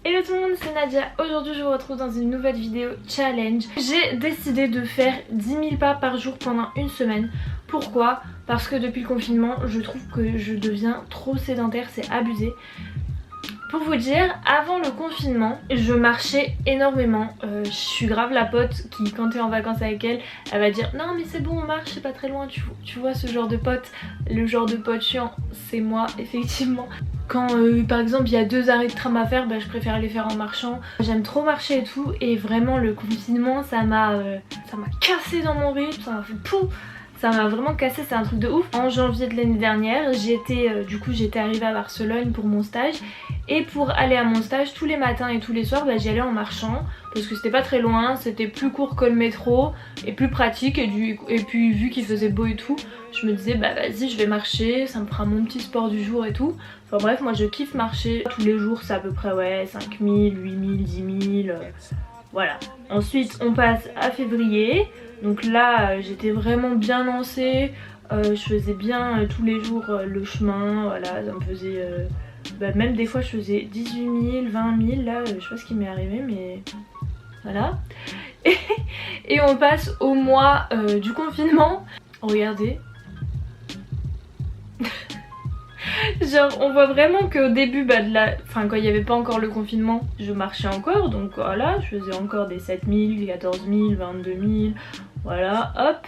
Hello tout le monde, c'est Nadia. Aujourd'hui je vous retrouve dans une nouvelle vidéo challenge. J'ai décidé de faire 10 000 pas par jour pendant une semaine. Pourquoi? Parce que depuis le confinement je trouve que je deviens trop sédentaire, c'est abusé. Pour vous dire, avant le confinement, je marchais énormément. Je suis grave la pote qui, quand tu es en vacances avec elle, elle va dire non mais c'est bon on marche, c'est pas très loin. Tu vois ce genre de pote, le genre de pote chiant, c'est moi effectivement. Quand par exemple il y a 2 arrêts de tram à faire, bah, je préfère les faire en marchant. J'aime trop marcher et tout, et vraiment le confinement ça m'a cassé dans mon rythme, ça m'a fait pouf. Ça m'a vraiment cassé, c'est un truc de ouf. En janvier de l'année dernière, j'étais arrivée à Barcelone pour mon stage. Et pour aller à mon stage, tous les matins et tous les soirs, bah, j'y allais en marchant. Parce que c'était pas très loin, c'était plus court que le métro et plus pratique. Et puis vu qu'il faisait beau et tout, je me disais bah vas-y je vais marcher, ça me fera mon petit sport du jour et tout. Enfin bref, moi je kiffe marcher. Tous les jours c'est à peu près ouais 5 000, 8 000, 10 000... Voilà. Ensuite on passe à février. Donc là j'étais vraiment bien lancée. Je faisais bien tous les jours le chemin. Voilà, ça me faisait... même des fois je faisais 18 000, 20 000. Là je sais pas ce qui m'est arrivé mais... Voilà. Et on passe au mois du confinement. Regardez. Genre on voit vraiment qu'au début enfin quand il n'y avait pas encore le confinement, je marchais encore, donc voilà, je faisais encore des 7 000, 14 000, 22 000, voilà, hop.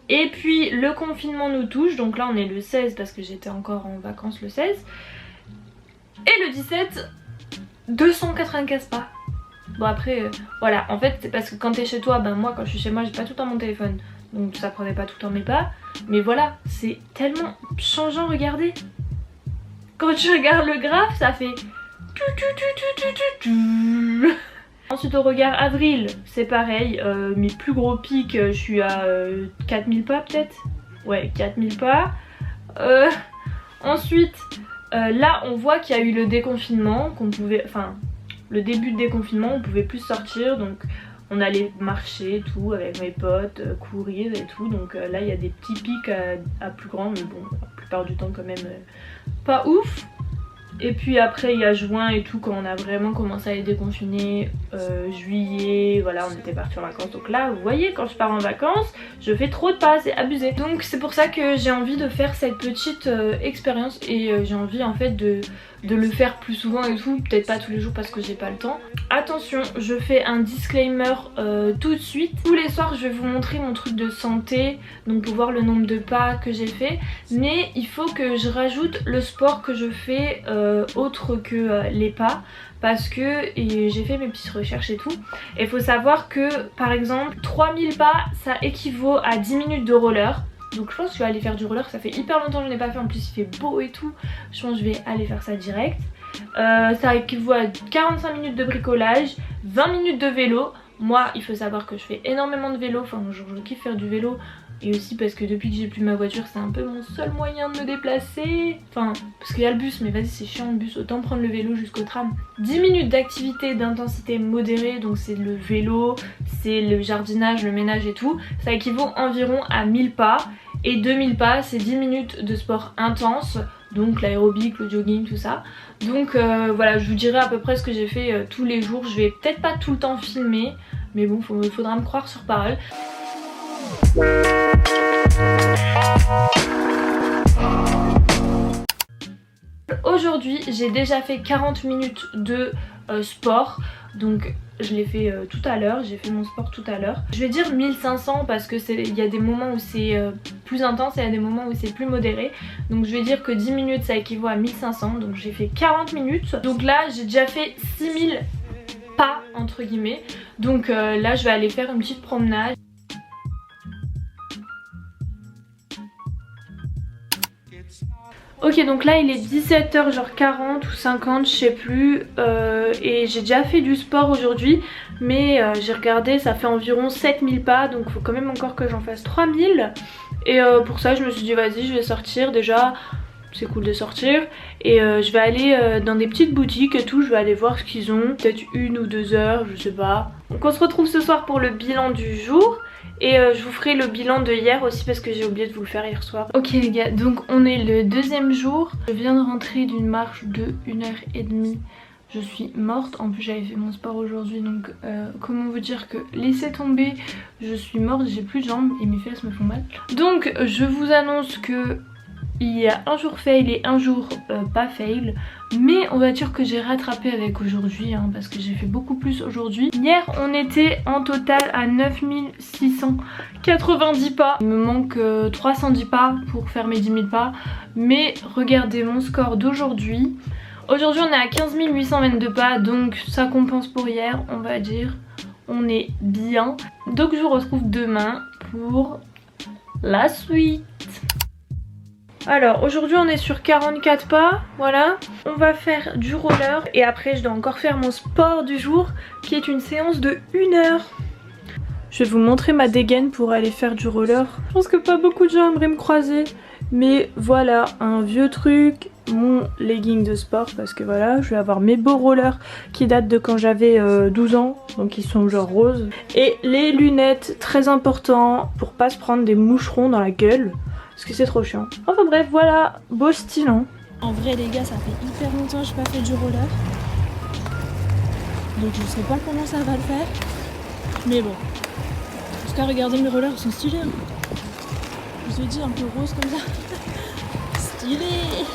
Et puis le confinement nous touche, donc là on est le 16 parce que j'étais encore en vacances le 16. Et le 17, 295 pas. Bon après, voilà, en fait c'est parce que quand t'es chez toi, ben moi quand je suis chez moi j'ai pas tout le temps mon téléphone, donc ça prenait pas tout le temps mes pas. Mais voilà, c'est tellement changeant, regardez. Quand tu regardes le graphe, ça fait... Ensuite on regarde avril, c'est pareil, mes plus gros pics, je suis à 4000 pas peut-être. Ouais, 4000 pas. Ensuite, là on voit qu'il y a eu le déconfinement, qu'on pouvait... Enfin, le début de déconfinement, on pouvait plus sortir, donc on allait marcher et tout avec mes potes, courir et tout. Donc là il y a des petits pics à plus grands, mais bon, la plupart du temps quand même... pas ouf. Et puis après il y a juin et tout, quand on a vraiment commencé à les déconfiner, juillet, voilà, on était parti en vacances. Donc là vous voyez, quand je pars en vacances je fais trop de pas, c'est abusé. Donc c'est pour ça que j'ai envie de faire cette petite expérience. Et j'ai envie en fait de le faire plus souvent et tout, peut-être pas tous les jours parce que j'ai pas le temps. Attention, je fais un disclaimer tout de suite. Tous les soirs je vais vous montrer mon truc de santé, donc pour voir le nombre de pas que j'ai fait. Mais il faut que je rajoute le sport que je fais autre que les pas, parce que j'ai fait mes petites recherches et tout. Et il faut savoir que par exemple 3000 pas ça équivaut à 10 minutes de roller. Donc je pense que je vais aller faire du roller, ça fait hyper longtemps que je n'ai pas fait, en plus il fait beau et tout. Je pense que je vais aller faire ça direct. Ça équivaut à 45 minutes de bricolage, 20 minutes de vélo. Moi il faut savoir que je fais énormément de vélo, enfin je kiffe faire du vélo. Et aussi parce que depuis que j'ai plus ma voiture c'est un peu mon seul moyen de me déplacer. Enfin parce qu'il y a le bus, mais vas-y c'est chiant le bus, autant prendre le vélo jusqu'au tram. 10 minutes d'activité d'intensité modérée, donc c'est le vélo, c'est le jardinage, le ménage et tout. Ça équivaut environ à 1000 pas. Et 2000 pas c'est 10 minutes de sport intense, donc l'aérobic, le jogging, tout ça. Donc voilà, je vous dirai à peu près ce que j'ai fait tous les jours. Je vais peut-être pas tout le temps filmer, mais bon faudra me croire sur parole. Aujourd'hui j'ai déjà fait 40 minutes de sport, donc je l'ai fait tout à l'heure, j'ai fait mon sport tout à l'heure. Je vais dire 1500 parce que il y a des moments où c'est plus intense et il y a des moments où c'est plus modéré. Donc je vais dire que 10 minutes ça équivaut à 1500, donc j'ai fait 40 minutes. Donc là j'ai déjà fait 6000 pas entre guillemets. Donc là je vais aller faire une petite promenade. Ok, donc là il est 17h genre 40 ou 50 je sais plus, et j'ai déjà fait du sport aujourd'hui, mais j'ai regardé, ça fait environ 7000 pas, donc il faut quand même encore que j'en fasse 3000. Et pour ça je me suis dit vas-y je vais sortir, déjà c'est cool de sortir, et je vais aller dans des petites boutiques et tout, je vais aller voir ce qu'ils ont, peut-être 1 ou 2 heures, je sais pas. Donc on se retrouve ce soir pour le bilan du jour. Et je vous ferai le bilan de hier aussi parce que j'ai oublié de vous le faire hier soir. Ok les gars, donc on est le 2e jour. Je viens de rentrer d'une marche de 1h30. je suis morte. En plus j'avais fait mon sport aujourd'hui, donc comment vous dire que laissez tomber, je suis morte, j'ai plus de jambes et mes fesses me font mal. Donc je vous annonce que il y a un jour fail et un jour pas fail. Mais on va dire que j'ai rattrapé avec aujourd'hui hein, parce que j'ai fait beaucoup plus aujourd'hui. Hier on était en total à 9690 pas. Il me manque 310 pas pour faire mes 10 000 pas. Mais regardez mon score d'aujourd'hui. Aujourd'hui on est à 15 822 pas, donc ça compense pour hier on va dire. On est bien. Donc je vous retrouve demain pour la suite. Alors aujourd'hui on est sur 44 pas, voilà. On va faire du roller et après je dois encore faire mon sport du jour qui est une séance de 1 heure. Je vais vous montrer ma dégaine pour aller faire du roller. Je pense que pas beaucoup de gens aimeraient me croiser, mais voilà un vieux truc, mon legging de sport parce que voilà je vais avoir mes beaux rollers qui datent de quand j'avais 12 ans, donc ils sont genre roses. Et les lunettes, très important pour pas se prendre des moucherons dans la gueule. Parce que c'est trop chiant. Enfin bref, voilà, beau style hein. En vrai les gars, ça fait hyper longtemps que j'ai pas fait du roller. Donc je sais pas comment ça va le faire. Mais bon. En tout cas regardez mes rollers, ils sont stylés hein. Je vous ai dit un peu rose comme ça. Stylé.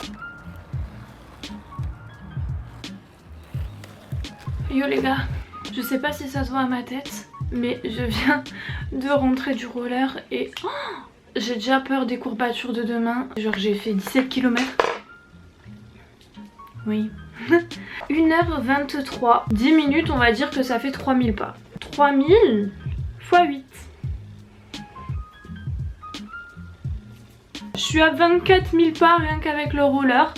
Yo les gars, je sais pas si ça se voit à ma tête, mais je viens de rentrer du roller et... Oh, j'ai déjà peur des courbatures de demain. Genre j'ai fait 17 km. Oui. 1h23. 10 minutes on va dire que ça fait 3000 pas. 3000 x 8. Je suis à 24 000 pas rien qu'avec le roller.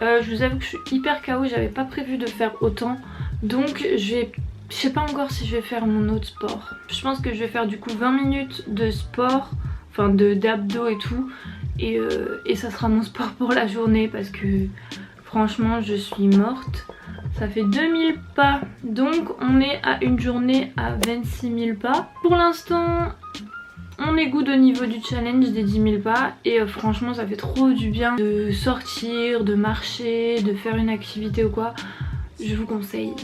Je vous avoue que je suis hyper KO, j'avais pas prévu de faire autant. Donc je sais pas encore si je vais faire mon autre sport. Je pense que je vais faire du coup 20 minutes de sport. Enfin d'abdos et tout et ça sera mon sport pour la journée parce que franchement je suis morte. Ça fait 2000 pas, donc on est à une journée à 26 000 pas. Pour l'instant on est good au niveau du challenge des 10 000 pas et franchement ça fait trop du bien de sortir, de marcher, de faire une activité ou quoi. Je vous conseille.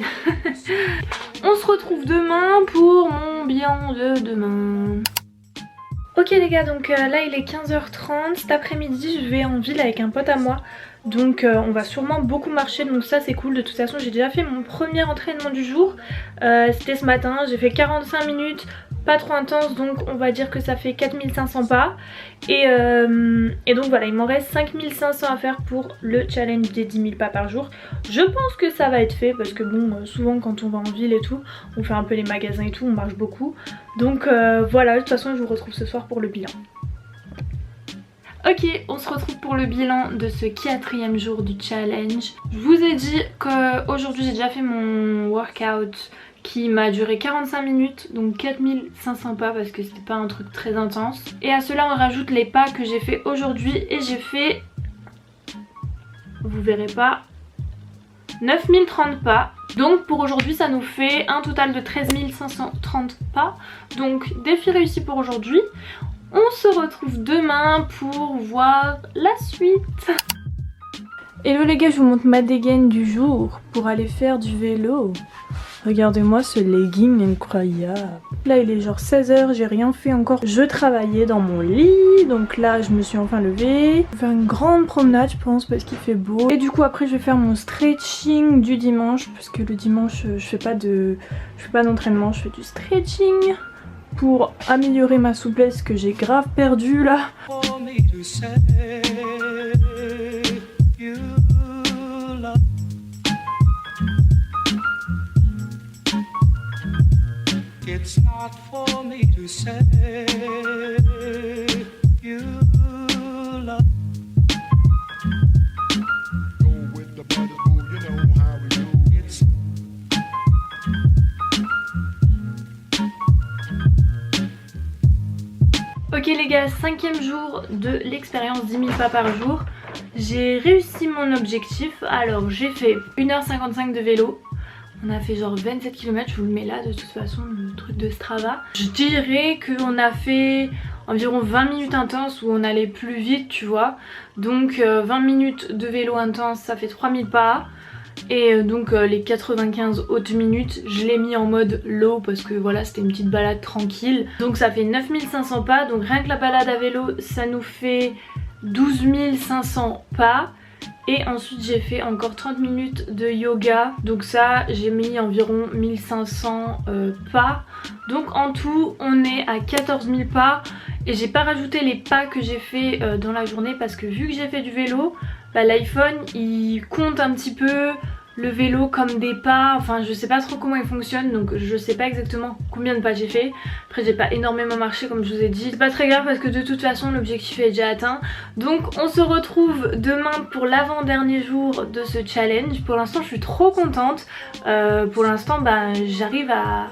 On se retrouve demain pour mon bilan de demain. Ok les gars, donc là il est 15h30, cet après-midi je vais en ville avec un pote à moi. Donc on va sûrement beaucoup marcher, donc ça c'est cool. De toute façon j'ai déjà fait mon premier entraînement du jour, c'était ce matin, j'ai fait 45 minutes, pas trop intense, donc on va dire que ça fait 4500 pas. Et donc voilà, il m'en reste 5500 à faire pour le challenge des 10 000 pas par jour. Je pense que ça va être fait parce que bon, souvent quand on va en ville et tout, on fait un peu les magasins et tout, on marche beaucoup. Donc voilà, de toute façon je vous retrouve ce soir pour le bilan. Ok, on se retrouve pour le bilan de ce 4e jour du challenge. Je vous ai dit qu'aujourd'hui j'ai déjà fait mon workout qui m'a duré 45 minutes, donc 4500 pas parce que c'était pas un truc très intense. Et à cela on rajoute les pas que j'ai fait aujourd'hui et j'ai fait, vous verrez pas, 9030 pas. Donc pour aujourd'hui ça nous fait un total de 13 530 pas. Donc défi réussi pour aujourd'hui. On se retrouve demain pour voir la suite. Hello les gars, je vous montre ma dégaine du jour pour aller faire du vélo. Regardez-moi ce legging incroyable. Là il est genre 16h, j'ai rien fait encore. Je travaillais dans mon lit, donc là je me suis enfin levée. Je vais faire une grande promenade je pense parce qu'il fait beau. Et du coup après je vais faire mon stretching du dimanche parce que le dimanche je fais pas d'entraînement, je fais du stretching pour améliorer ma souplesse que j'ai grave perdue là. It's not for me to say you love. Go with the brothers, boo, you know how we do. It's ok les gars, 5e jour de l'expérience 10 000 pas par jour. J'ai réussi mon objectif. Alors j'ai fait 1h55 de vélo. On a fait genre 27 km, je vous le mets là de toute façon, le truc de Strava. Je dirais qu'on a fait environ 20 minutes intenses où on allait plus vite tu vois. Donc 20 minutes de vélo intense ça fait 3000 pas. Et donc les 95 autres minutes je l'ai mis en mode low parce que voilà c'était une petite balade tranquille. Donc ça fait 9500 pas, donc rien que la balade à vélo ça nous fait 12 500 pas. Et ensuite j'ai fait encore 30 minutes de yoga, donc ça j'ai mis environ 1500 pas. Donc en tout on est à 14 000 pas et j'ai pas rajouté les pas que j'ai fait dans la journée parce que vu que j'ai fait du vélo, bah, l'iPhone il compte un petit peu le vélo comme des pas, enfin je sais pas trop comment il fonctionne donc je sais pas exactement combien de pas j'ai fait. Après j'ai pas énormément marché comme je vous ai dit, c'est pas très grave parce que de toute façon l'objectif est déjà atteint. Donc on se retrouve demain pour l'avant-dernier jour de ce challenge. Pour l'instant je suis trop contente, pour l'instant bah, j'arrive à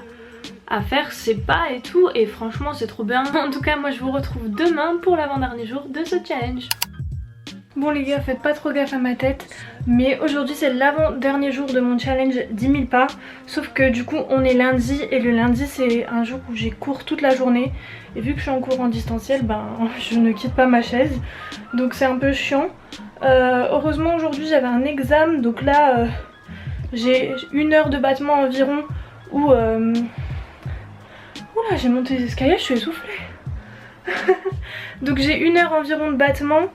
faire ces pas et tout et franchement c'est trop bien. En tout cas moi je vous retrouve demain pour l'avant-dernier jour de ce challenge. Bon les gars, faites pas trop gaffe à ma tête, mais aujourd'hui c'est l'avant-dernier jour de mon challenge 10 000 pas. Sauf que du coup on est lundi et le lundi c'est un jour où j'ai cours toute la journée. Et vu que je suis en cours en distanciel, ben je ne quitte pas ma chaise. Donc c'est un peu chiant. Heureusement aujourd'hui j'avais un examen, donc là j'ai 1 heure de battement environ où... Oula, j'ai monté les escaliers, je suis essoufflée. Donc j'ai 1 heure environ de battement.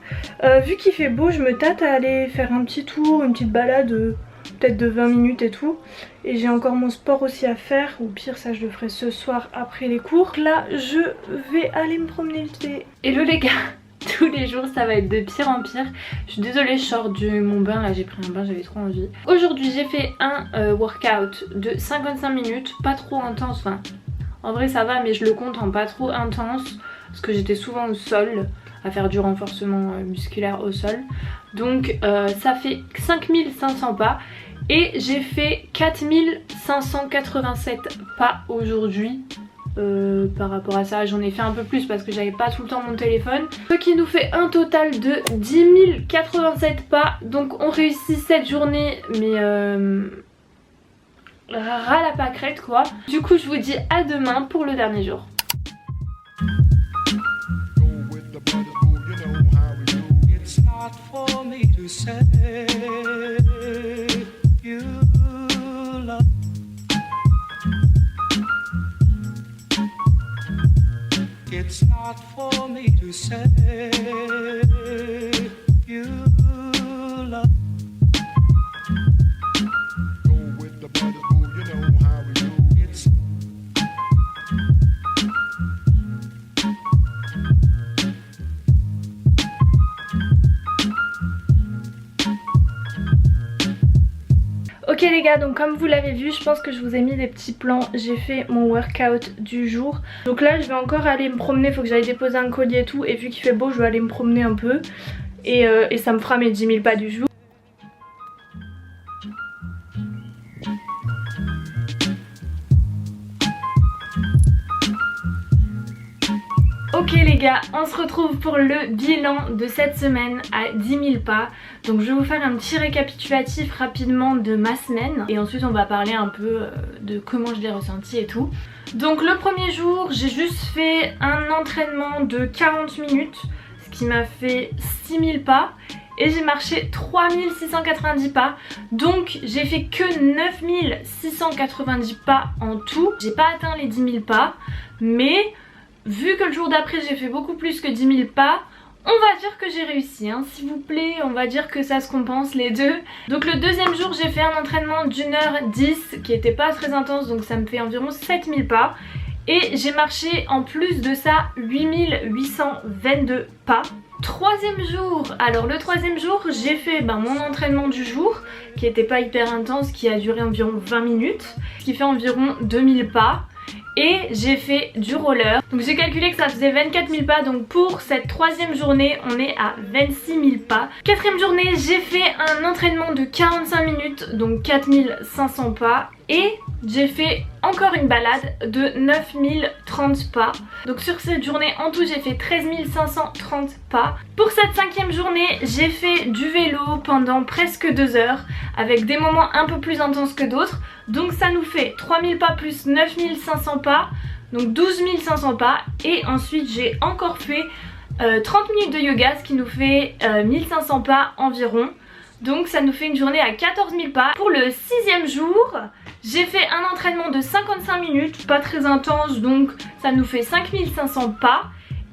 Vu qu'il fait beau, je me tâte à aller faire un petit tour, une petite balade peut-être de 20 minutes et tout. Et j'ai encore mon sport aussi à faire. Au pire ça je le ferai ce soir après les cours. Là je vais aller me promener vite fait. Hello les gars, tous les jours ça va être de pire en pire. Je suis désolée, je sors de mon bain, là j'ai pris un bain, j'avais trop envie. Aujourd'hui j'ai fait un workout de 55 minutes, pas trop intense, enfin en vrai ça va mais je le compte en pas trop intense. Parce que j'étais souvent au sol à faire du renforcement musculaire au sol. Donc ça fait 5500 pas. Et j'ai fait 4587 pas aujourd'hui. Par rapport à ça j'en ai fait un peu plus parce que j'avais pas tout le temps mon téléphone. Ce qui nous fait un total de 10 087 pas. Donc on réussit cette journée mais... ras la pâquerette quoi. Du coup je vous dis à demain pour le dernier jour. For me to say you love. It's not for me to say you love. Go with the brother who you know how we do. It's Ok les gars, donc comme vous l'avez vu, je pense que je vous ai mis des petits plans. J'ai fait mon workout du jour. Donc là je vais encore aller me promener, faut que j'aille déposer un colis et tout. Et vu qu'il fait beau je vais aller me promener un peu. Et ça me fera mes 10 000 pas du jour. Ok les gars, on se retrouve pour le bilan de cette semaine à 10 000 pas. Donc je vais vous faire un petit récapitulatif rapidement de ma semaine. Et ensuite on va parler un peu de comment je l'ai ressenti et tout. Donc le premier jour, j'ai juste fait un entraînement de 40 minutes. Ce qui m'a fait 6 000 pas. Et j'ai marché 3690 pas. Donc j'ai fait que 9690 pas en tout. J'ai pas atteint les 10 000 pas. Mais... vu que le jour d'après j'ai fait beaucoup plus que 10 000 pas, on va dire que j'ai réussi, hein, s'il vous plaît, on va dire que ça se compense les deux. Donc le deuxième jour j'ai fait un entraînement d'1h10 qui était pas très intense, donc ça me fait environ 7000 pas. Et j'ai marché en plus de ça 8822 pas. Troisième jour, alors le troisième jour j'ai fait mon entraînement du jour qui était pas hyper intense, qui a duré environ 20 minutes, ce qui fait environ 2000 pas. Et j'ai fait du roller. Donc j'ai calculé que ça faisait 24 000 pas. Donc pour cette troisième journée on est à 26 000 pas. Quatrième journée j'ai fait un entraînement de 45 minutes. Donc 4500 pas. Et j'ai fait encore une balade de 9030 pas. Donc sur cette journée en tout j'ai fait 13 530 pas. Pour cette cinquième journée j'ai fait du vélo pendant presque 2 heures. Avec des moments un peu plus intenses que d'autres. Donc ça nous fait 3000 pas plus 9500 pas. Donc 12 500 pas. Et ensuite j'ai encore fait 30 minutes de yoga. Ce qui nous fait 1500 pas environ. Donc ça nous fait une journée à 14 000 pas. Pour le 6e jour, j'ai fait un entraînement de 55 minutes, pas très intense, donc ça nous fait 5500 pas.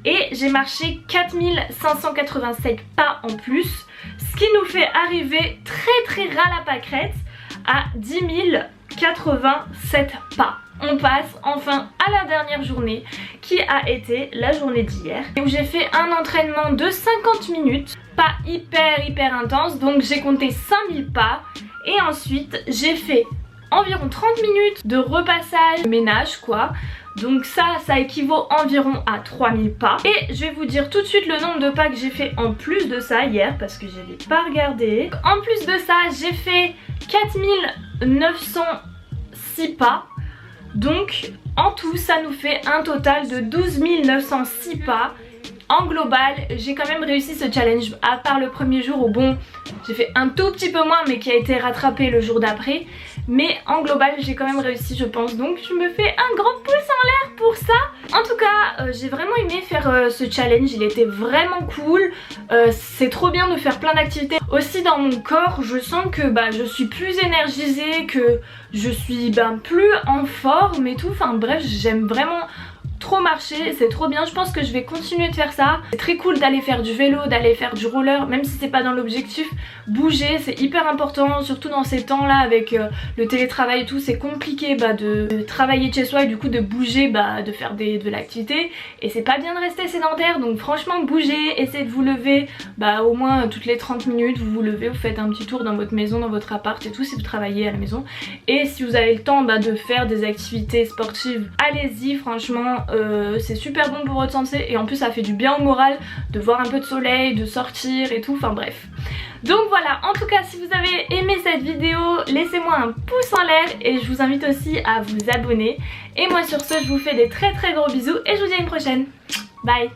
Et j'ai marché 4587 pas en plus, ce qui nous fait arriver très ras la pâquerette à 10 087 pas. On passe enfin à la dernière journée qui a été la journée d'hier où j'ai fait un entraînement de 50 minutes, pas hyper intense, donc j'ai compté 5000 pas et ensuite j'ai fait environ 30 minutes de repassage ménage quoi. Donc ça équivaut environ à 3000 pas. Et je vais vous dire tout de suite le nombre de pas que j'ai fait en plus de ça hier parce que je n'avais pas regardé. En plus de ça, j'ai fait 4906 pas. Donc en tout, ça nous fait un total de 12 906 pas. En global, j'ai quand même réussi ce challenge, à part le premier jour où bon, j'ai fait un tout petit peu moins mais qui a été rattrapé le jour d'après. Mais en global, j'ai quand même réussi je pense, donc je me fais un grand pouce en l'air pour ça. En tout cas, j'ai vraiment aimé faire ce challenge, il était vraiment cool. C'est trop bien de faire plein d'activités. Aussi dans mon corps, je sens que je suis plus énergisée, que je suis plus en forme et tout. Enfin bref, j'aime vraiment trop marcher, c'est trop bien, je pense que je vais continuer de faire ça. C'est très cool d'aller faire du vélo, d'aller faire du roller, même si c'est pas dans l'objectif. Bouger c'est hyper important, surtout dans ces temps là avec le télétravail et tout, c'est compliqué de travailler de chez soi et du coup de bouger, de faire de l'activité, et c'est pas bien de rester sédentaire, donc franchement bougez, essayez de vous lever au moins toutes les 30 minutes, vous vous levez, vous faites un petit tour dans votre maison, dans votre appart et tout si vous travaillez à la maison, et si vous avez le temps de faire des activités sportives, allez-y franchement. C'est super bon pour votre santé et en plus ça fait du bien au moral de voir un peu de soleil, de sortir et tout, enfin bref. Donc voilà, en tout cas si vous avez aimé cette vidéo, laissez-moi un pouce en l'air et je vous invite aussi à vous abonner. Et moi sur ce, je vous fais des très gros bisous et je vous dis à une prochaine. Bye.